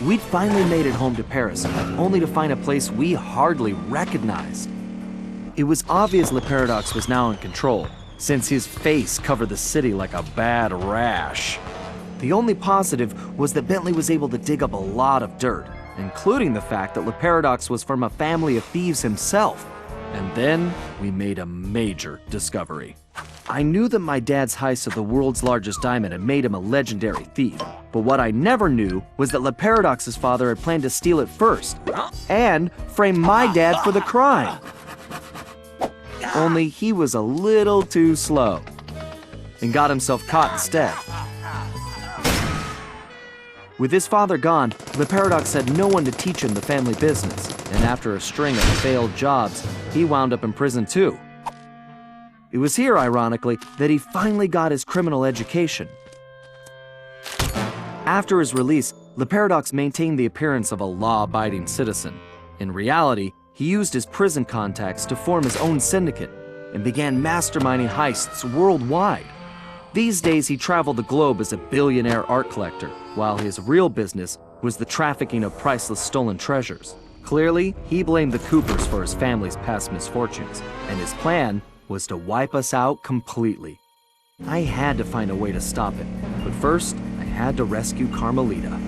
We'd finally made it home to Paris, only to find a place we hardly recognized. It was obvious Le Paradox was now in control, since his face covered the city like a bad rash. The only positive was that Bentley was able to dig up a lot of dirt, including the fact that Le Paradox was from a family of thieves himself. And then we made a major discovery. I knew that my dad's heist of the world's largest diamond had made him a legendary thief, but what I never knew was that Le Paradox's father had planned to steal it first, and frame my dad for the crime. Only he was a little too slow, and got himself caught instead. With his father gone, Le Paradox had no one to teach him the family business, and after a string of failed jobs, he wound up in prison too. It was here, ironically, that he finally got his criminal education. After his release, Le Paradox maintained the appearance of a law-abiding citizen. In reality, he used his prison contacts to form his own syndicate and began masterminding heists worldwide. These days, he traveled the globe as a billionaire art collector, while his real business was the trafficking of priceless stolen treasures. Clearly, he blamed the Coopers for his family's past misfortunes, and his plan was to wipe us out completely. I had to find a way to stop it, but first, I had to rescue Carmelita.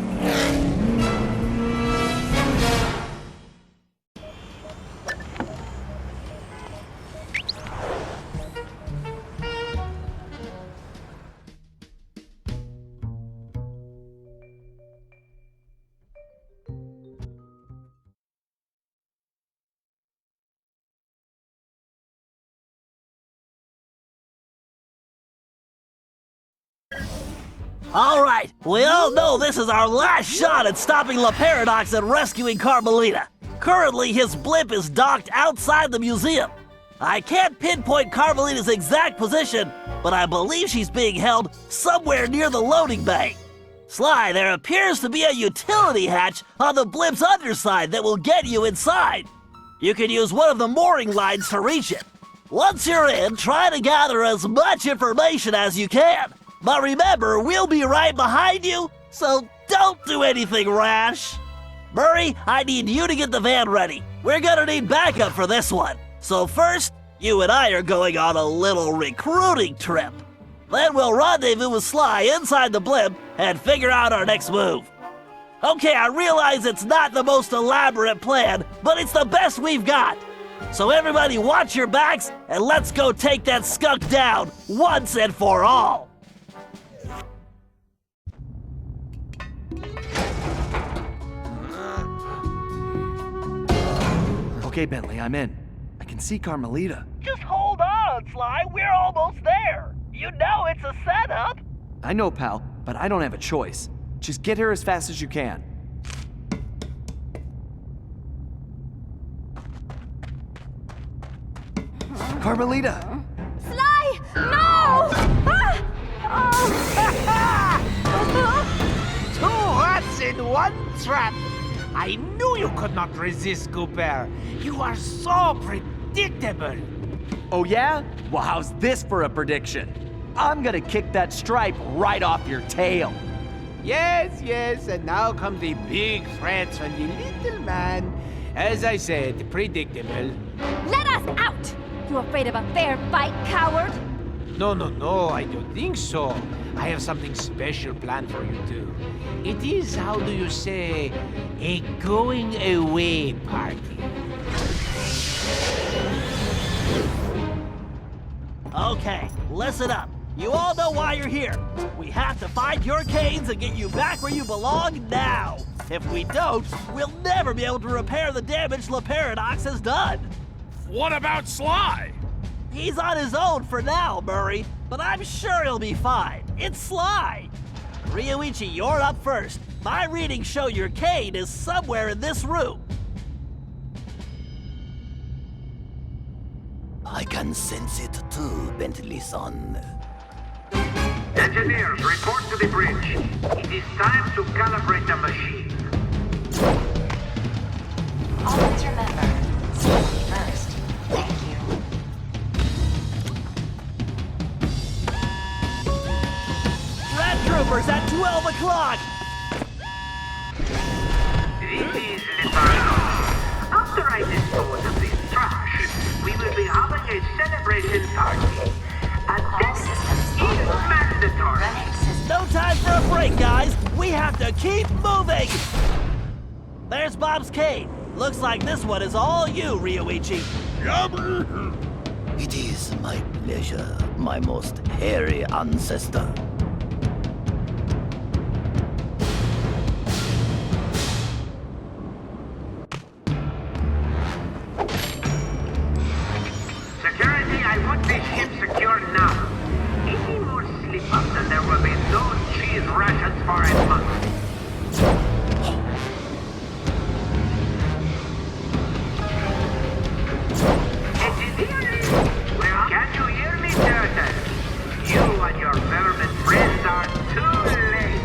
Alright, we all know this is our last shot at stopping Le Paradox and rescuing Carmelita. Currently, his blimp is docked outside the museum. I can't pinpoint Carmelita's exact position, but I believe she's being held somewhere near the loading bay. Sly, there appears to be a utility hatch on the blimp's underside that will get you inside. You can use one of the mooring lines to reach it. Once you're in, try to gather as much information as you can. But remember, we'll be right behind you, so don't do anything rash. Murray, I need you to get the van ready. We're gonna need backup for this one. So first, you and I are going on a little recruiting trip. Then we'll rendezvous with Sly inside the blimp and figure out our next move. Okay, I realize it's not the most elaborate plan, but it's the best we've got. So everybody watch your backs, and let's go take that skunk down once and for all. Okay, Bentley, I'm in. I can see Carmelita. Just hold on, Sly. We're almost there. You know it's a setup. I know, pal, but I don't have a choice. Just get here as fast as you can. Carmelita! Sly! No! Two rats in one trap! I knew you could not resist, Cooper. You are so predictable. Oh yeah? Well, how's this for a prediction? I'm gonna kick that stripe right off your tail. Yes, yes, and now come the big threats from the little man. As I said, predictable. Let us out! You afraid of a fair fight, coward? No, I don't think so. I have something special planned for you two. It is, how do you say, a going away party. Okay, listen up. You all know why you're here. We have to find your canes and get you back where you belong now. If we don't, we'll never be able to repair the damage Le Paradox has done. What about Sly? He's on his own for now, Murray, but I'm sure he'll be fine. It's Sly. Ryoichi, you're up first. My readings show your cane is somewhere in this room. I can sense it too, Bentley-son. Engineers, report to the bridge. It is time to calibrate the machine. Always remember, safety first. Thank you. Red Troopers at 12 o'clock! There's Bob's cave. Looks like this one is all you, Ryoichi. It is my pleasure, my most hairy ancestor. Security, I want this ship secure now. Any more slip-ups and there will be no cheese rations for a month. Engineering! Well, can you hear me, Turtle? You and your vermin friends are too late.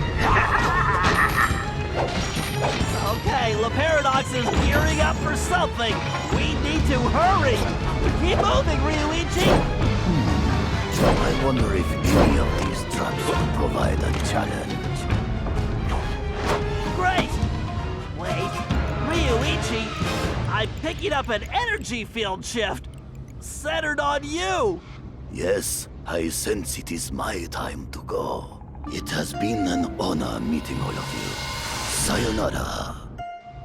Okay, Laparadox is gearing up for something. We need to hurry. Keep moving, Ryoichi. I wonder if any of these traps will provide a challenge. Great. Wait, Ryoichi, I'm picking up an energy field shift centered on you. Yes, I sense it is my time to go. It has been an honor meeting all of you. Sayonara.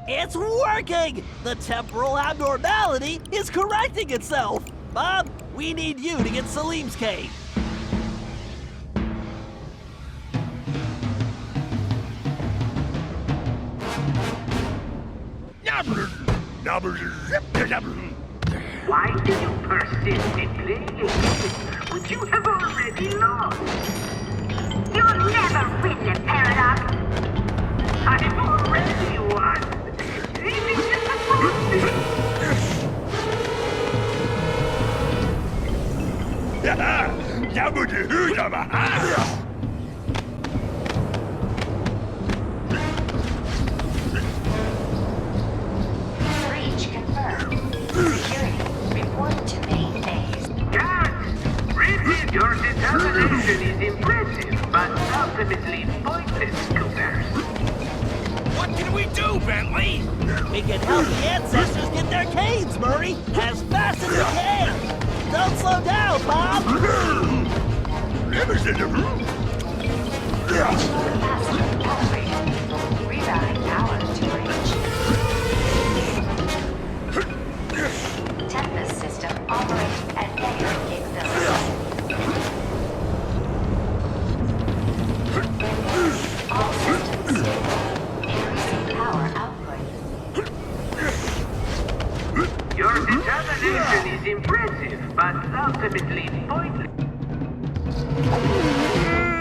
It's working! The temporal abnormality is correcting itself. Bob, we need you to get Salim's cave. Why do you persist in playing a game which you have already lost? You'll never win, Laparadox. I've already won. This is disappointing. Breach confirmed. Security, report to main base. Guards, really, your determination is impressive, but ultimately pointless, Coopers. What can we do, Bentley? We can help the ancestors get their caves, Murray, as fast as we can. Don't slow down, Bob. Capacity calibrated. Rerouting power to breach. Tempest system operating at negative capability. All systems stable. Increasing power output. Your determination is impressive, but ultimately pointless.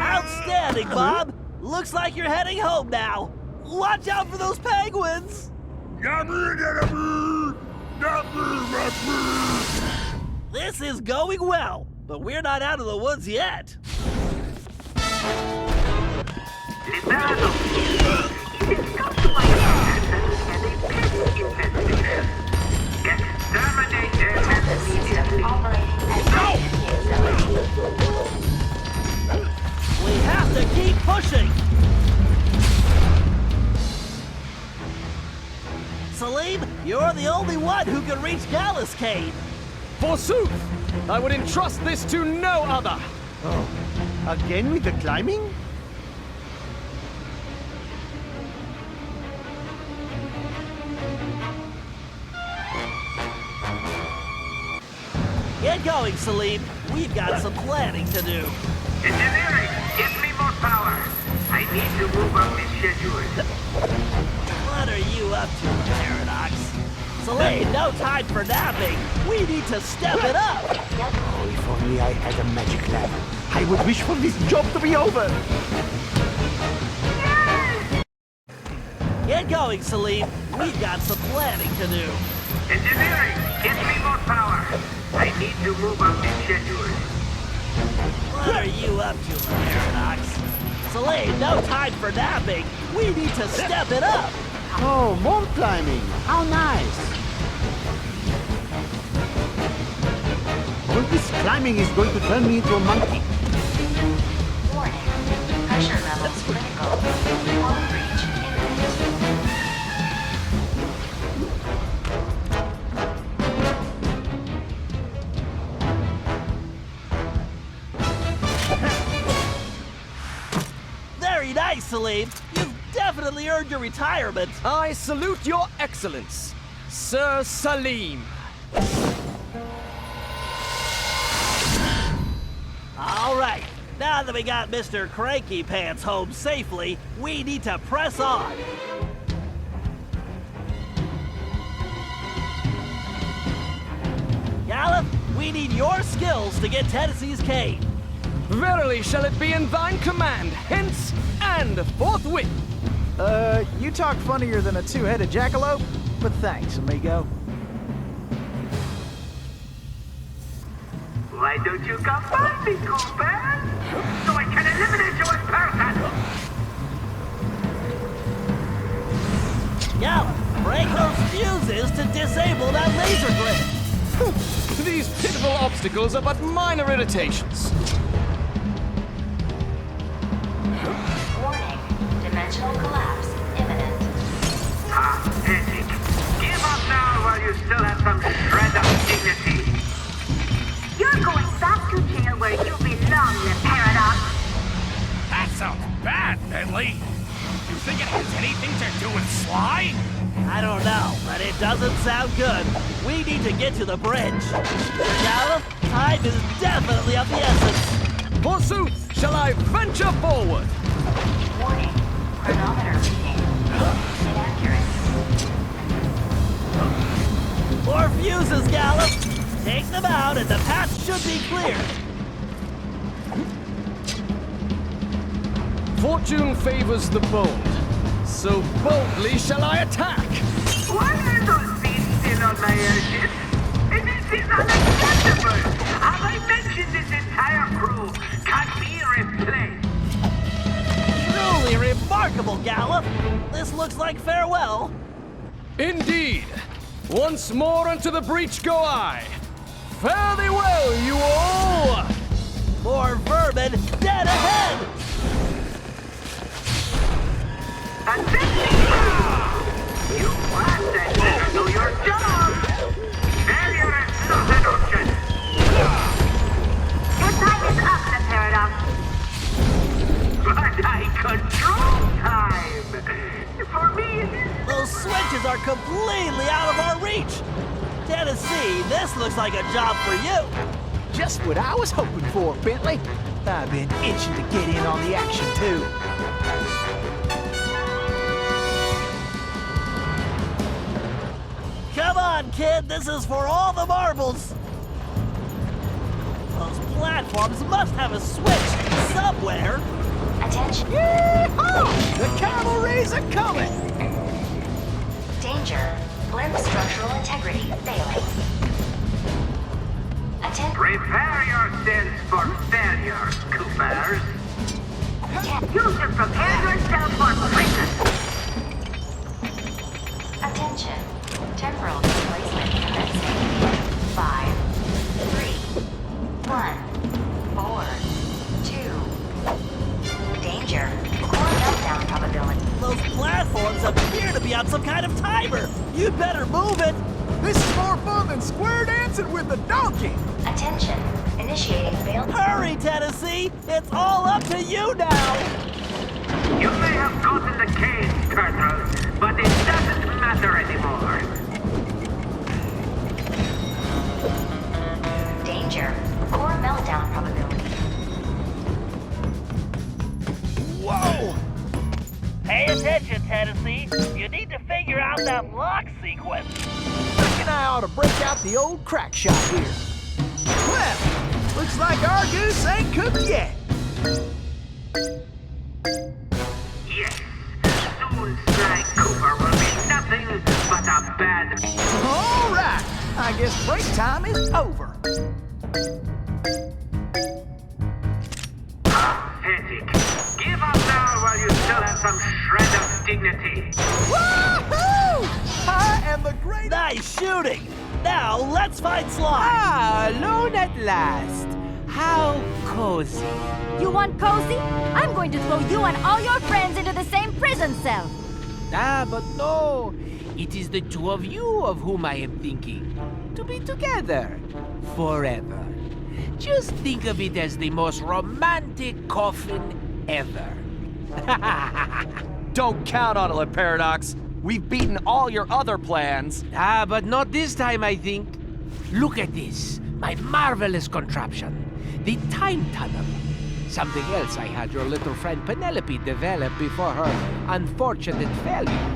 Outstanding, Bob. Looks like you're heading home now. Watch out for those penguins. This is going well, but we're not out of the woods yet. Liberado, it has come to my attention that a pest infestation. Exterminate them Tempest system immediately. operating at negative capability. We have to keep pushing. Salim, you're the only one who can reach Gallus Cave. Forsooth! I would entrust this to no other! Oh, again with the climbing? Get going, Salim. We've got some planning to do. Engineering, give me more power. I need to move up the schedule. What are you up to, Paradox? Salim, no time for napping. We need to step it up. Oh, if only I had a magic lamp. I would wish for this job to be over. Get going, Salim. We've got some planning to do. Engineering, give me more power. I need to move up the schedule. What are you up to, Paradox? Salim, no time for napping. We need to step it up. Oh, more climbing. How nice. All this climbing is going to turn me into a monkey. Warning. Pressure levels critical. Hull breach imminent. Very nice, Salim. You've definitely earned your retirement. I salute your excellence, Sir Salim. All right, now that we got Mr. Cranky Pants home safely, we need to press on. Gallup, we need your skills to get Tennessee's cane. Verily shall it be in thine command, hence and forthwith. You talk funnier than a two-headed jackalope, but thanks, amigo. Why don't you come find me, Cooper? So I can eliminate you in person! Gallup, break those fuses to disable that laser grid. These pitiful obstacles are but minor irritations. Warning. Dimensional collapse imminent. Pathetic. Give up now while you still have some shred of dignity. You're going back to jail where you belong, you paradox. That sounds bad, Bentley. You think it has anything to do with Sly? I don't know, but it doesn't sound good. We need to get to the bridge. Gallup, time is definitely of the essence. Forsooth, shall I venture forward? Warning. Chronometer reading. Inaccurate. More fuses, Gallup. Take them out and the path should be clear. Fortune favors the bold, so boldly shall I attack. Why are those beasts still on my airship? And this is unacceptable! Have I mentioned this entire crew can be replaced? Truly remarkable, Gallup. This looks like farewell. Indeed. Once more unto the breach go I. Fare thee well, you all! More vermin dead ahead! You bastard better do your job! Failure is not an option! Your time is up, the paradox. But I control time! For me, Those switches are completely out of our reach. Tennessee, this looks like a job for you. Just what I was hoping for, Bentley. I've been itching to get in on the action, too. Come on, kid, this is for all the marbles. Those platforms must have a switch somewhere. Attention. Yee-haw! The cavalry's a-coming! Danger. Blimp structural integrity failing. prepare yourselves for failure, Coopers. You should prepare yourself for prison. Attention. Temporal displacement commencing. 5, 3, 1, 4, 2. Danger. Core meltdown probability. Those platforms appear to be on some kind of timer. You'd better move it. This is more fun than square dancing with the donkey! Attention. Initiating failed. Hurry, Tennessee! It's all up to you now! You may have gotten the cage, Turtle, but it doesn't matter anymore. Danger. Core meltdown probability. Whoa! Pay attention, Tennessee. You need to figure out that lock sequence. Reckon I ought to break out the old crack shot here. Well, looks like our goose ain't cooked yet. Yes, soon Sly Cooper will be nothing but a bad... All right, I guess break time is over. Pathetic. Give up now while you still have some shred of dignity. Woohoo! I am the great... Nice shooting! Now, let's find Sly! Ah, alone at last. How cozy. You want cozy? I'm going to throw you and all your friends into the same prison cell. Ah, but no. It is the two of you of whom I am thinking. To be together. Forever. Just think of it as the most romantic coffin ever. Don't count on it, Paradox. We've beaten all your other plans. Ah, but not this time, I think. Look at this, my marvelous contraption. The time tunnel. Something else I had your little friend Penelope develop before her unfortunate failure.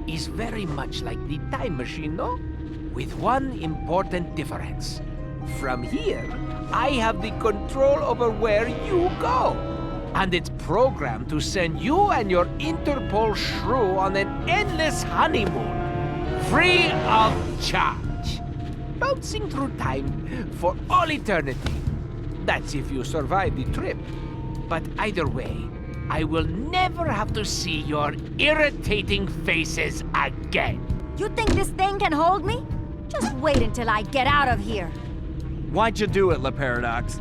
Is very much like the time machine, no? With one important difference. From here, I have the control over where you go. And it's programmed to send you and your Interpol shrew on an endless honeymoon. Free of charge. Bouncing through time for all eternity. That's if you survive the trip. But either way, I will never have to see your irritating faces again. You think this thing can hold me? Just wait until I get out of here. Why'd you do it, Paradox?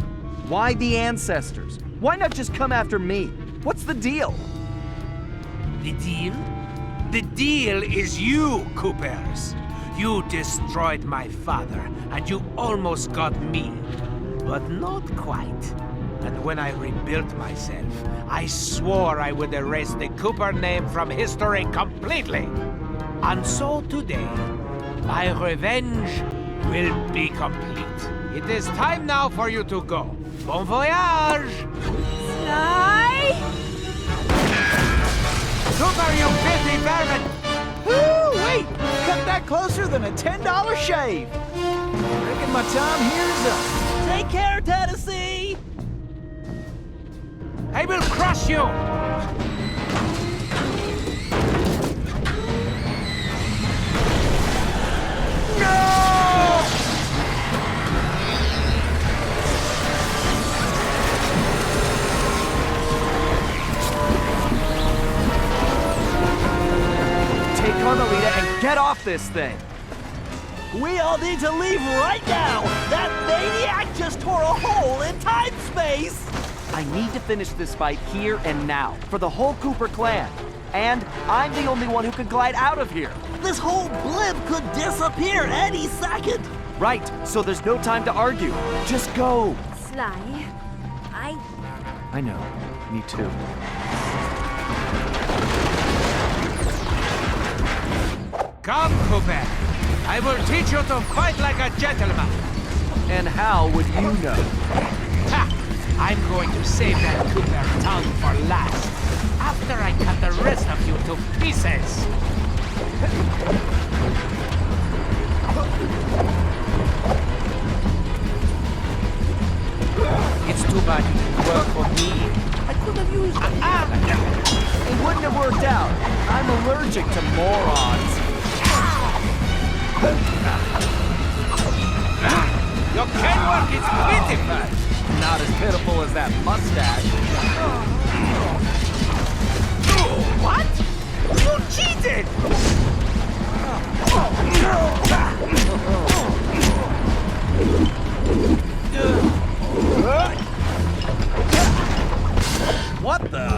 Why the ancestors? Why not just come after me? What's the deal? The deal? The deal is you, Coopers. You destroyed my father, and you almost got me. But not quite. And when I rebuilt myself, I swore I would erase the Cooper name from history completely. And so today, my revenge will be complete. It is time now for you to go. Bon voyage! Sly! Cooper, you filthy vermin! Woo, wait! Cut that closer than a $10 shave. Reckon my time here's up. Take care, Tennessee! I will crush you! Take Carmelita and get off this thing. We all need to leave right now! That maniac just tore a hole in time-space! I need to finish this fight here and now, for the whole Cooper clan. And I'm the only one who can glide out of here. This whole blimp could disappear any second! Right, so there's no time to argue. Just go. Sly, I know, me too. Come, Cooper. I will teach you to fight like a gentleman. And how would you know? Ha! I'm going to save that Cooper tongue for last. After I cut the rest of you to pieces. It's too bad you didn't work for me. I could have used it. It wouldn't have worked out. I'm allergic to morons. Your cane work is pitiful. Not as pitiful as that mustache. What? You cheated! What the?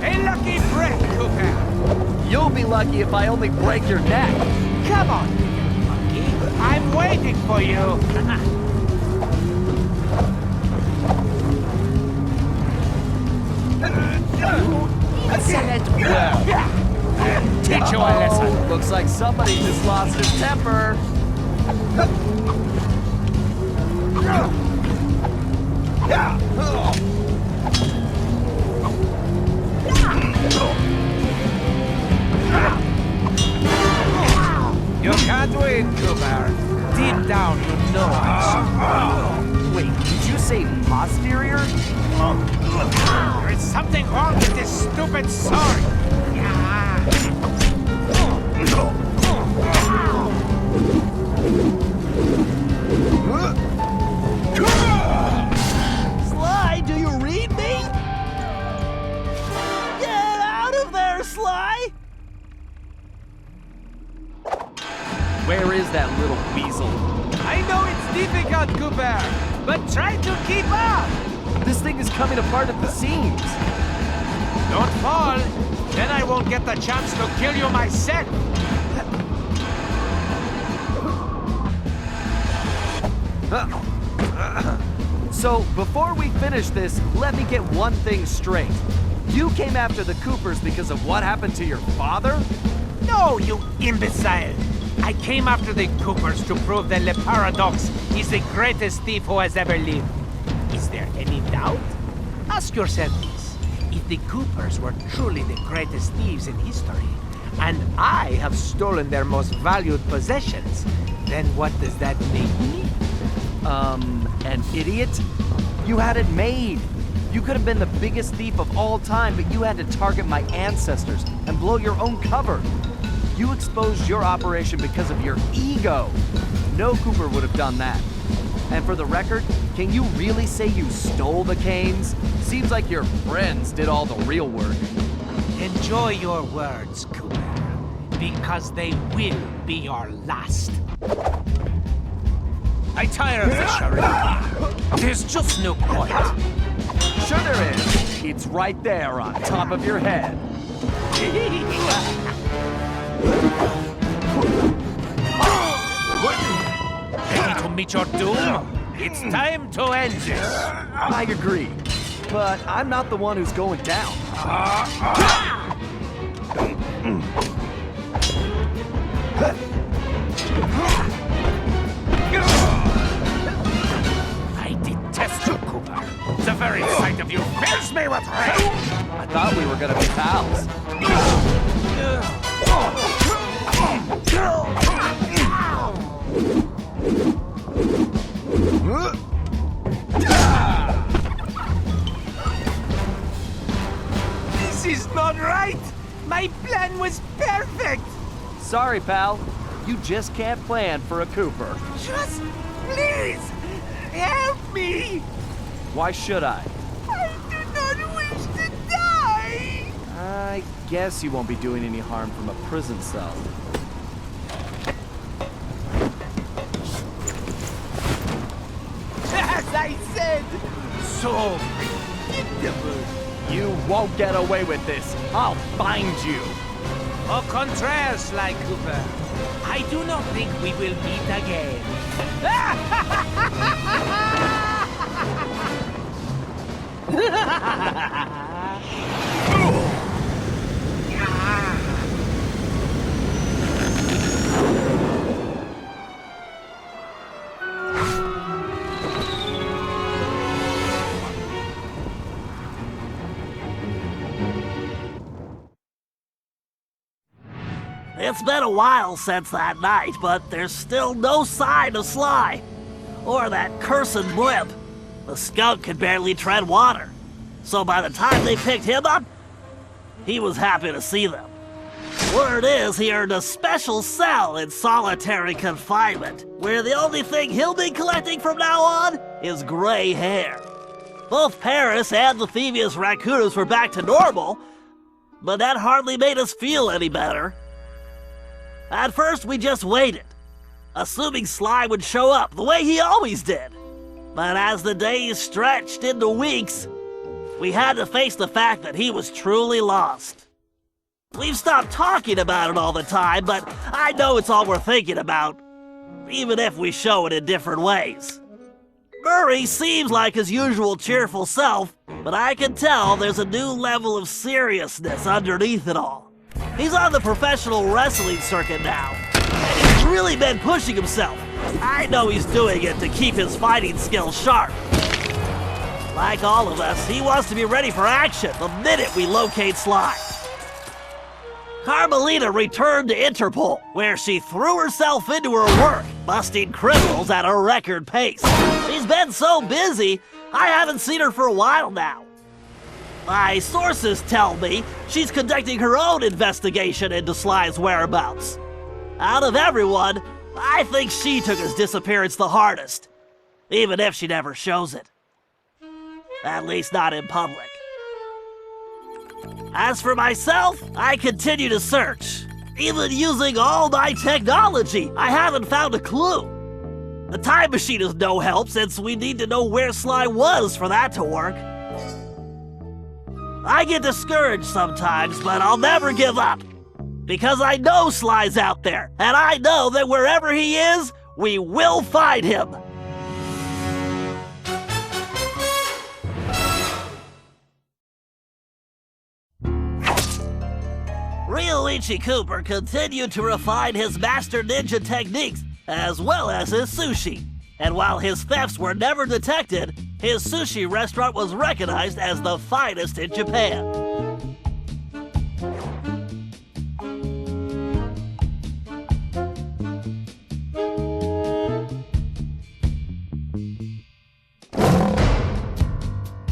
A lucky break, Cooper. You'll be lucky if I only break your neck. Come on, monkey. I'm waiting for you. Excellent work. Teach you a lesson. Looks like somebody just lost his temper. You can't win, Cooper. Deep down, you know I'm Wait, did you say posterior? There is something wrong with this stupid sword. Sly, do you read me? Get out of there, Sly! Where is that little weasel? I know it's difficult, Cooper, but try to keep up. This thing is coming apart at the seams. Don't fall, then I won't get the chance to kill you myself. So, before we finish this, let me get one thing straight. You came after the Coopers because of what happened to your father? No, you imbecile! I came after the Coopers to prove that Le Paradox is the greatest thief who has ever lived. Is there any doubt? Ask yourself this. If the Coopers were truly the greatest thieves in history, and I have stolen their most valued possessions, then what does that make me? An idiot? You had it made. You could have been the biggest thief of all time, but you had to target my ancestors and blow your own cover. You exposed your operation because of your ego. No Cooper would have done that. And for the record, can you really say you stole the canes? Seems like your friends did all the real work. Enjoy your words, Cooper, because they will be your last. I tire of this charade. There's just no point. Sure there is. It's right there on top of your head. Ready to meet your doom? It's time to end this. I agree, but I'm not the one who's going down. I detest you, Cooper. The very sight of you fills me with rage. I thought we were gonna be pals. This is not right. My plan was perfect. Sorry, pal. You just can't plan for a Cooper. Just please help me. Why should I? I do not wish to die. I guess you won't be doing any harm from a prison cell. As I said, so predictable. You won't get away with this. I'll find you. Au contraire, Sly Cooper. I do not think we will meet again. It's been a while since that night, but there's still no sign of Sly. Or that cursed blimp. The skunk could barely tread water. So by the time they picked him up, he was happy to see them. Word is he earned a special cell in solitary confinement, where the only thing he'll be collecting from now on is gray hair. Both Paris and the Thievius Raccoonus were back to normal, but that hardly made us feel any better. At first, we just waited, assuming Sly would show up the way he always did. But as the days stretched into weeks, we had to face the fact that he was truly lost. We've stopped talking about it all the time, but I know it's all we're thinking about, even if we show it in different ways. Murray seems like his usual cheerful self, but I can tell there's a new level of seriousness underneath it all. He's on the professional wrestling circuit now, and he's really been pushing himself. I know he's doing it to keep his fighting skills sharp. Like all of us, he wants to be ready for action the minute we locate Sly. Carmelita returned to Interpol, where she threw herself into her work, busting criminals at a record pace. She's been so busy, I haven't seen her for a while now. My sources tell me she's conducting her own investigation into Sly's whereabouts. Out of everyone, I think she took his disappearance the hardest, even if she never shows it. At least not in public. As for myself, I continue to search. Even using all my technology, I haven't found a clue. The time machine is no help since we need to know where Sly was for that to work. I get discouraged sometimes, but I'll never give up. Because I know Sly's out there, and I know that wherever he is, we will find him. Luigi Cooper continued to refine his master ninja techniques as well as his sushi. And while his thefts were never detected, his sushi restaurant was recognized as the finest in Japan.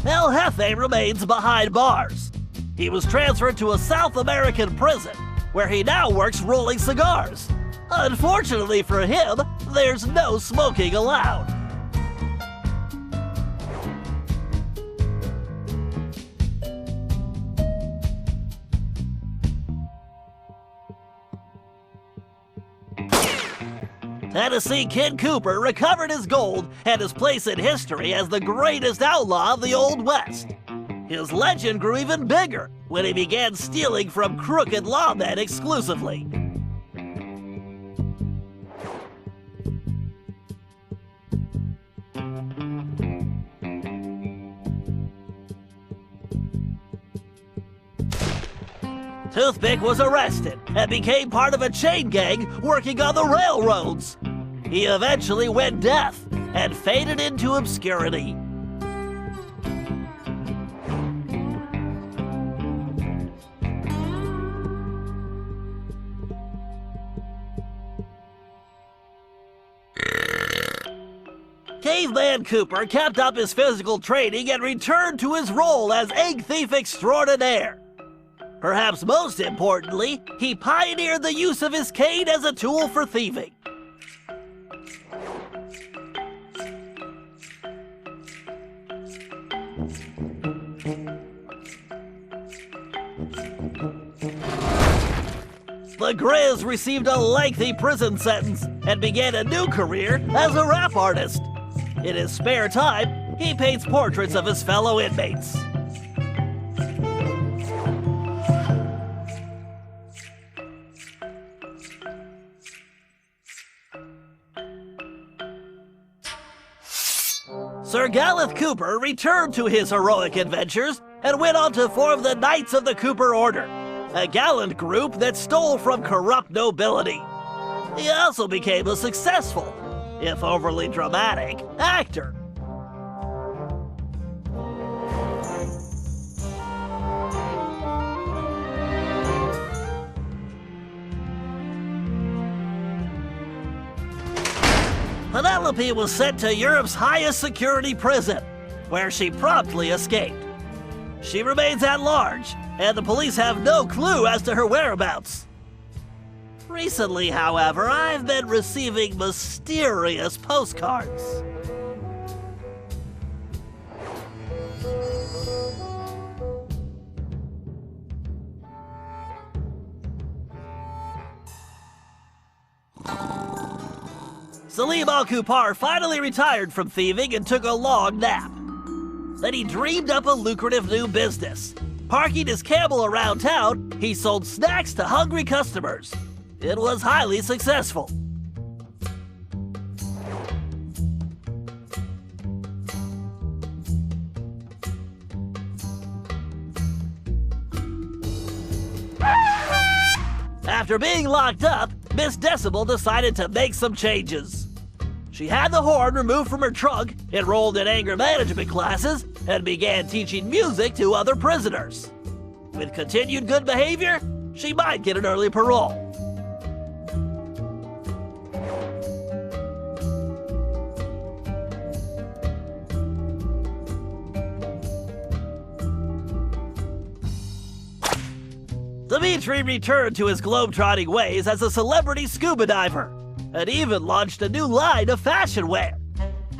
El Jefe remains behind bars. He was transferred to a South American prison, where he now works rolling cigars. Unfortunately for him, there's no smoking allowed. Tennessee Kid Cooper recovered his gold and his place in history as the greatest outlaw of the Old West. His legend grew even bigger when he began stealing from crooked lawmen exclusively. Toothpick was arrested and became part of a chain gang working on the railroads. He eventually went deaf and faded into obscurity. Caveman Cooper kept up his physical training and returned to his role as egg thief extraordinaire. Perhaps most importantly, he pioneered the use of his cane as a tool for thieving. The Grizz received a lengthy prison sentence and began a new career as a rap artist. In his spare time, he paints portraits of his fellow inmates. Sir Gallup Cooper returned to his heroic adventures and went on to form the Knights of the Cooper Order, a gallant group that stole from corrupt nobility. He also became a successful, if overly dramatic, actor. Penelope was sent to Europe's highest security prison, where she promptly escaped. She remains at large, and the police have no clue as to her whereabouts. Recently, however, I've been receiving mysterious postcards. Salim Al-Kupar finally retired from thieving and took a long nap. Then he dreamed up a lucrative new business. Parking his camel around town, he sold snacks to hungry customers. It was highly successful. After being locked up, Miss Decibel decided to make some changes. She had the horn removed from her trunk, enrolled in anger management classes, and began teaching music to other prisoners. With continued good behavior, she might get an early parole. Dimitri returned to his globetrotting ways as a celebrity scuba diver, and even launched a new line of fashion wear.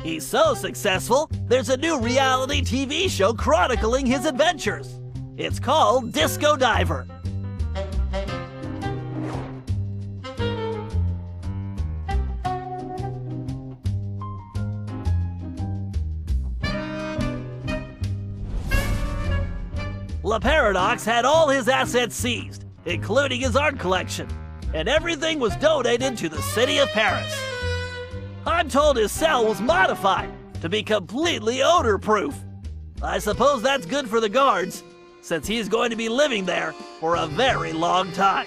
He's so successful, there's a new reality TV show chronicling his adventures. It's called Disco Diver. La Paradox had all his assets seized, including his art collection, and everything was donated to the city of Paris. I'm told his cell was modified to be completely odor-proof. I suppose that's good for the guards, since he's going to be living there for a very long time.